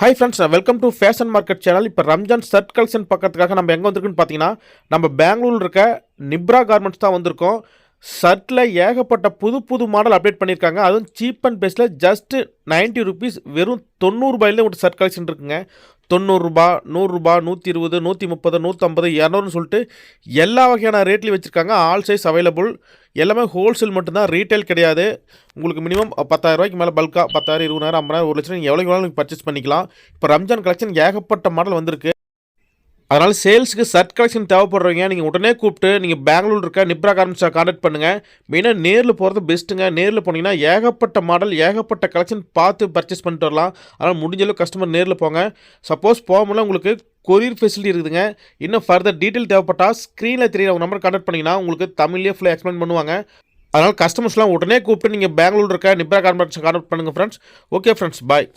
Hi friends, welcome to fashion market channel. இப்போ Ramzan shirt collection பார்க்கறதுக்காக நம்ம எங்கே வந்திருக்குன்னு பார்த்தீங்கன்னா, நம்ம பெங்களூரில் இருக்க நிப்ரா கார்மெண்ட்ஸ் தான் வந்திருக்கோம். ஷர்ட்டில் ஏகப்பட்ட புது புது மாடல் அப்டேட் பண்ணியிருக்காங்க. அதுவும் சீப் அண்ட் பெஸ்ட்டில் ஜஸ்ட்டு 90 ருபீஸ், வெறும் 90 ரூபாயிலே ஒரு ஷர்ட் கலெக்ஷன் இருக்குங்க. 90 ரூபா, 100 ரூபா, 120, 130, 150, 200ன்னு சொல்லிட்டு எல்லா வகையான ரேட்லையும் வச்சுருக்காங்க. All size available. எல்லாமே ஹோல்சேல் மட்டும்தான், ரீட்டைல் கிடையாது. உங்களுக்கு மினிமம் 10,000 ரூபாய்க்கு மேலே பல்காக 10,000, 20,000, 50,000, 1 லட்சம் நீங்கள் எவ்வளோக்கு வேணாலும் பர்ச்சேஸ் பண்ணிக்கலாம். இப்போ ரம்ஜான் கலெக்ஷன் ஏகப்பட்ட மாடல் வந்திருக்கு. அதனால் சேல்ஸுக்கு ஷர்ட் கலெக்ஷன் தேவைப்படுறவங்க நீங்கள் உடனே கூப்பிட்டு நீங்கள் பெங்களூர் இருக்க நிப்ரா கார்மெண்ட்ஸை கான்டாக்ட் பண்ணுங்கள். மெயினாக நேரில் போகிறது பெஸ்ட்டுங்க. நேரில் போனீங்கன்னா ஏகப்பட்ட மாடல், ஏகப்பட்ட கலெக்ஷன் பார்த்து பர்ச்சேஸ் பண்ணிட்டு வரலாம். அதனால் முடிஞ்சளவு கஸ்டமர் நேரில் போங்க. சப்போஸ் போக முடியல, உங்களுக்கு கொரியர் ஃபெசிலிட்டி இருக்குதுங்க. இன்னும் ஃபர்தர் டீட்டெயில் தேவைப்பட்டால் ஸ்க்ரீனில் தெரியுற உங்கள் நம்பர் கான்டாக்ட் பண்ணிங்கன்னா உங்களுக்கு தமிழ்லேயே ஃபுல்லாக எக்ஸ்பிளைன் பண்ணுவாங்க. அதனால் கஸ்டமர்ஸ்லாம் உடனே கூப்பிட்டு நீங்கள் பெங்களூர் இருக்க நிப்ரா கார்மெண்ட்ஸை கான்டாக்ட் பண்ணுங்கள் ஃப்ரெண்ட்ஸ். ஓகே ஃப்ரெண்ட்ஸ், பாய்.